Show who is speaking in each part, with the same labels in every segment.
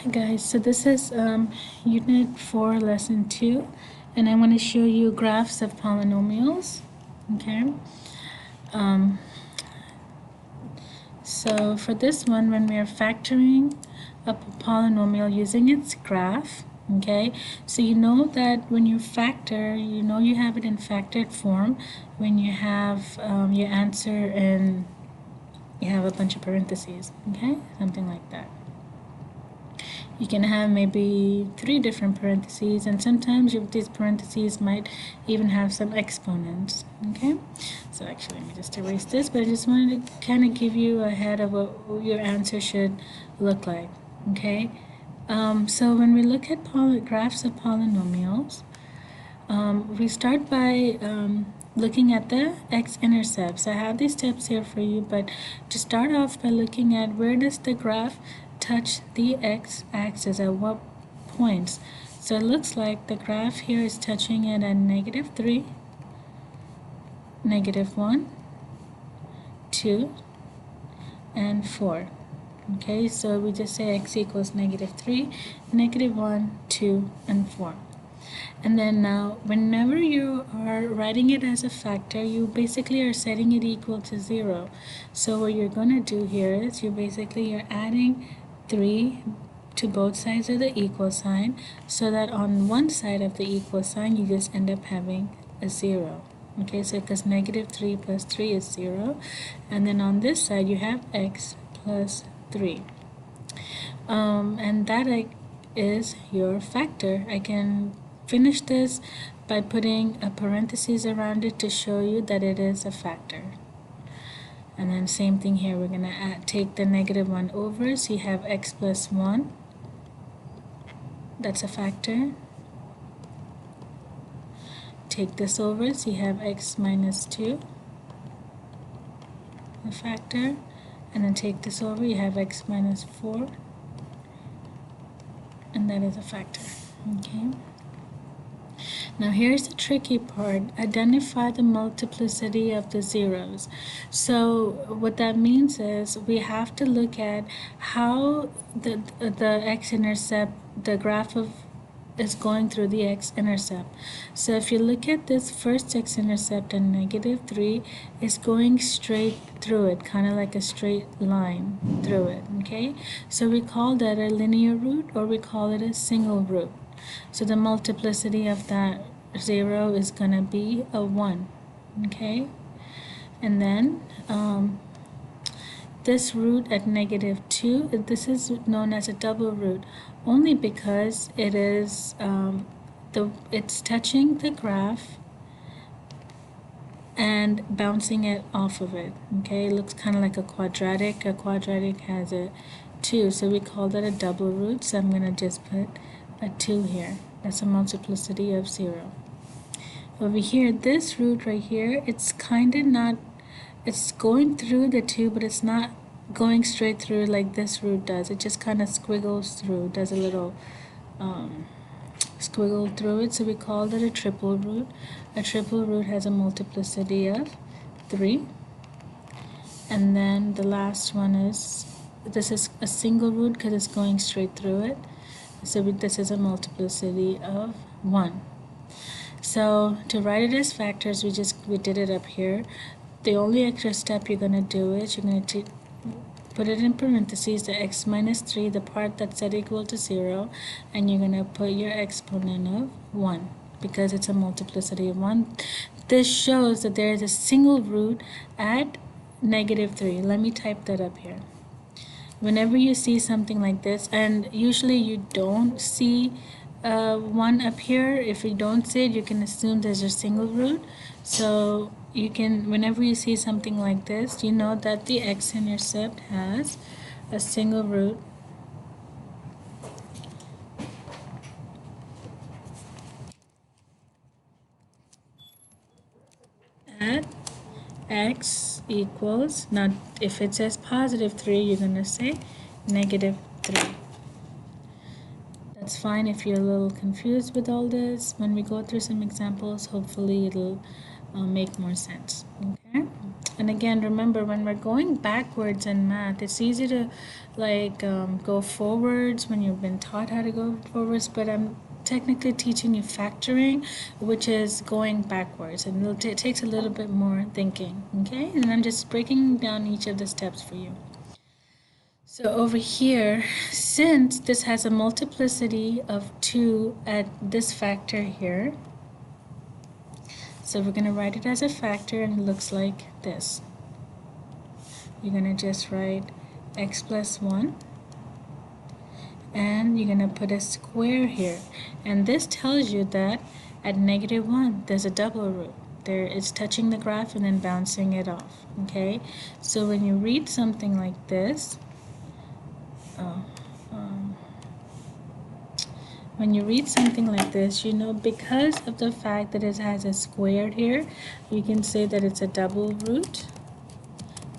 Speaker 1: Hi guys, so this is Unit 4, Lesson 2, and I want to show you graphs of polynomials. Okay. So for this one, when we are factoring up a polynomial using its graph, okay, so you know that when you factor, you know you have it in factored form when you have your answer and you have a bunch of parentheses, okay, something like that. You can have maybe 3 different parentheses, and sometimes these parentheses might even have some exponents. Okay, so actually let me just erase this, but I just wanted to kind of give you a head of what your answer should look like. Okay, so when we look at graphs of polynomials, we start by looking at the x-intercepts. I have these steps here for you, but to start off by looking at where does the graph touch the x-axis, at what points. So it looks like the graph here is touching it at -3, -1, 2, and 4. Okay, so we just say x equals -3, -1, 2, and 4. And then now, whenever you are writing it as a factor, you basically are setting it equal to 0. So what you're going to do here is you're adding 3 to both sides of the equal sign, so that on one side of the equal sign you just end up having a 0. Okay, so because -3 plus 3 is 0, and then on this side you have x plus 3. And that is your factor. I can finish this by putting a parenthesis around it to show you that it is a factor. And then same thing here, we're going to take the -1 over, so you have x plus 1. That's a factor. Take this over, so you have x minus 2, a factor. And then take this over, you have x minus 4, and that is a factor. Okay. Now here's the tricky part. Identify the multiplicity of the zeros. So what that means is we have to look at how the x-intercept, the graph of is going through the x-intercept. So if you look at this first x-intercept at -3, it's going straight through it, kind of like a straight line through it. Okay, so we call that a linear root, or we call it a single root. So the multiplicity of that 0 is going to be a 1. Okay, and then this root at -2, this is known as a double root, only because it is it's touching the graph and bouncing it off of it. Okay, it looks kind of like a quadratic. A quadratic has a 2, so we call that a double root. So I'm going to just put a 2 here. That's a multiplicity of 0. Over here, this root right here, it's kind of not, it's going through the 2, but it's not going straight through like this root does. It just kind of squiggles through, does a little squiggle through it, so we call that a triple root. A triple root has a multiplicity of 3. And then the last one is, this is a single root because it's going straight through it. So this is a multiplicity of 1. So to write it as factors, we did it up here. The only extra step you're going to do is you're going to put it in parentheses, the x minus 3, the part that's set equal to 0, and you're going to put your exponent of 1 because it's a multiplicity of 1. This shows that there is a single root at -3. Let me type that up here. Whenever you see something like this, and usually you don't see 1 up here, if you don't see it, you can assume there's a single root. So you can, whenever you see something like this, you know that the x-intercept has a single root at x equals, now if it says +3, you're going to say -3. That's fine if you're a little confused with all this. When we go through some examples, hopefully it'll make more sense. Okay, And again, remember, when we're going backwards in math, it's easy to go forwards when you've been taught how to go forwards, but I'm technically teaching you factoring, which is going backwards, and it takes a little bit more thinking, okay? And I'm just breaking down each of the steps for you. So over here, since this has a multiplicity of 2 at this factor here, so we're going to write it as a factor, and it looks like this. You're going to just write x plus 1, and you're going to put a square here. And this tells you that at negative 1, there's a double root. There, it's touching the graph and then bouncing it off, okay? So when you read something like this, when you read something like this, you know, because of the fact that it has a squared here, you can say that it's a double root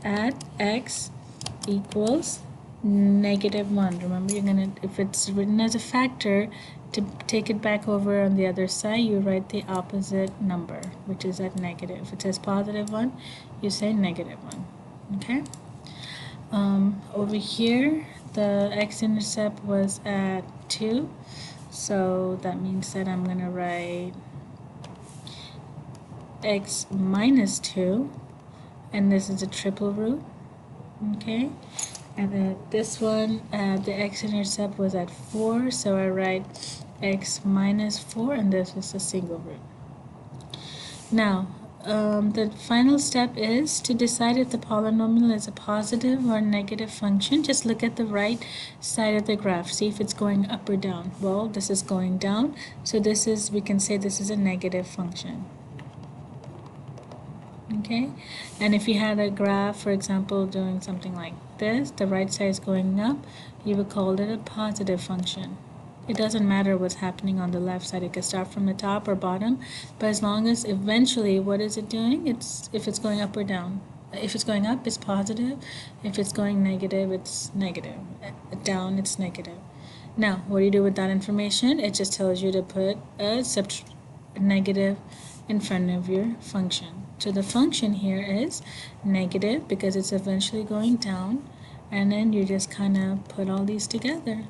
Speaker 1: at x equals negative 1. Remember, you're gonna, if it's written as a factor, to take it back over on the other side, you write the opposite number, which is at negative. If it says positive 1, you say negative 1, okay? Over here, the x-intercept was at 2, so that means that I'm going to write x minus 2, and this is a triple root, okay? And then this one, the x-intercept was at 4, so I write x minus 4, and this is a single root. Now, the final step is to decide if the polynomial is a positive or negative function. Just look at the right side of the graph. See if it's going up or down. Well, this is going down, so this is, we can say this is a negative function. Okay, and if you had a graph, for example, doing something like this, the right side is going up, you would call it a positive function. It doesn't matter what's happening on the left side. It can start from the top or bottom, but as long as eventually, what is it doing? It's, if it's going up or down. If it's going up, it's positive. If it's going negative, it's negative. Down, it's negative. Now, what do you do with that information? It just tells you to put a negative in front of your function. So the function here is negative because it's eventually going down, and then you just kind of put all these together.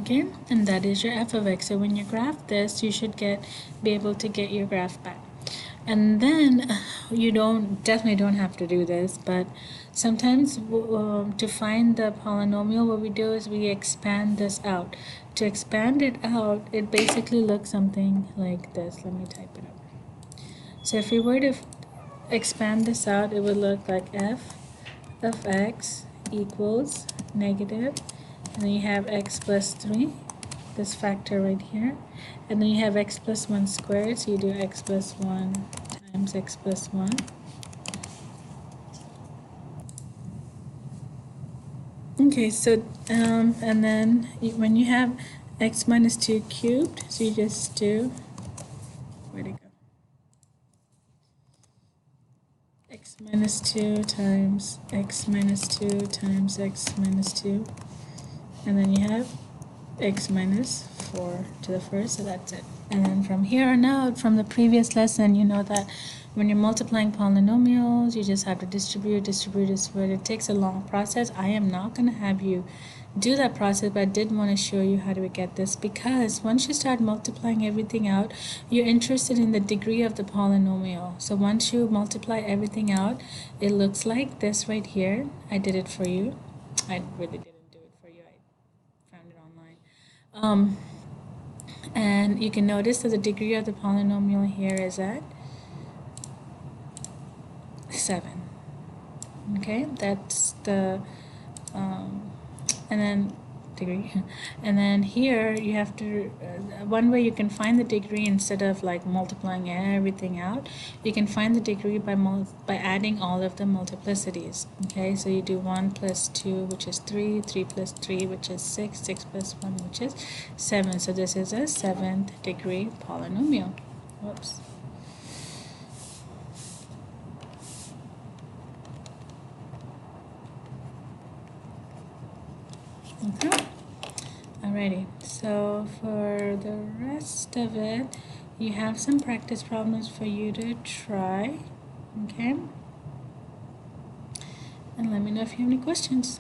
Speaker 1: Okay, and that is your f of x. So when you graph this, you should be able to get your graph back. And then you definitely don't have to do this, but sometimes to find the polynomial, what we do is we expand this out. To expand it out, it basically looks something like this. Let me type it up. So if we were to expand this out, it would look like f of x equals negative, and then you have x plus 3, this factor right here, and then you have x plus 1 squared, so you do x plus 1 times x plus 1. Okay, so and then when you have x minus 2 cubed, so you just do, where'd it go? X minus 2 times x minus 2 times x minus 2, and then you have x minus 4 to the first, so that's it. And then from here on out, from the previous lesson, you know that when you're multiplying polynomials, you just have to distribute. It takes a long process. I am not going to have you do that process, but I did want to show you how do we get this, because once you start multiplying everything out, you're interested in the degree of the polynomial. So once you multiply everything out, it looks like this right here. I did it for you. I really didn't do it for you. I found it online. And you can notice that the degree of the polynomial here is at 7. Okay, that's the and then degree, and then here you have to one way you can find the degree, instead of like multiplying everything out, you can find the degree by adding all of the multiplicities. Okay, so you do 1 plus 2, which is 3, 3 plus 3, which is 6, 6 plus 1, which is 7. So this is a 7th degree polynomial. Whoops. Alrighty, so for the rest of it, you have some practice problems for you to try, okay? And let me know if you have any questions.